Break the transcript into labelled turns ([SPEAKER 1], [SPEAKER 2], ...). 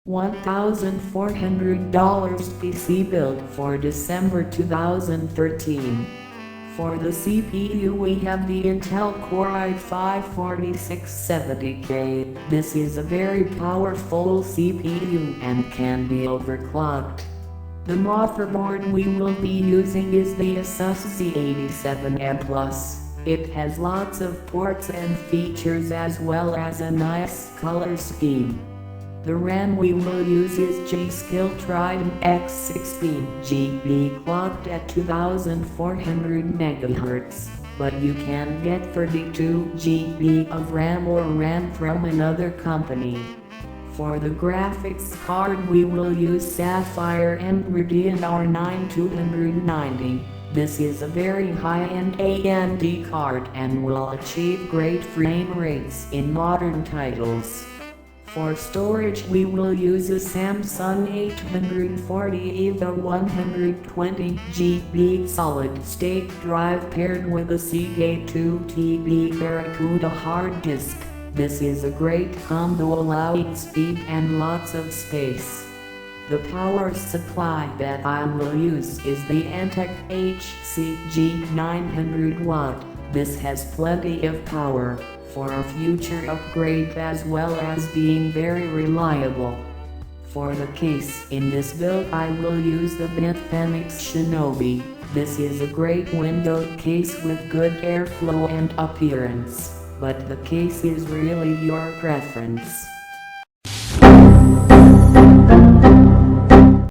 [SPEAKER 1] $1,400 PC built for December 2013. For the CPU we have the Intel Core i5-4670K. This is a very powerful CPU and can be overclocked. The motherboard we will be using is the ASUS Z87M-PLUS. It has lots of ports and features as well as a nice color scheme. The RAM we will use is G.SKILL TridentX 16GB clocked at 2400 megahertz, but you can get 32 GB of RAM or RAM from another company. For the graphics card we will use Sapphire AMD Radeon R9 290. This is a very high-end AMD card and will achieve great frame rates in modern titles. For storage we will use a Samsung 840 EVO 120 GB solid-state drive paired with a Seagate 2 TB Barracuda hard disk. This is a great combo allowing speed and lots of space. The power supply that I will use is the Antec HCG-900 watt. This has plenty of power for a future upgrade as well as being very reliable. For the case in this build I will use the BitFenix Shinobi. This is a great window case with good airflow and appearance, but the case is really your preference.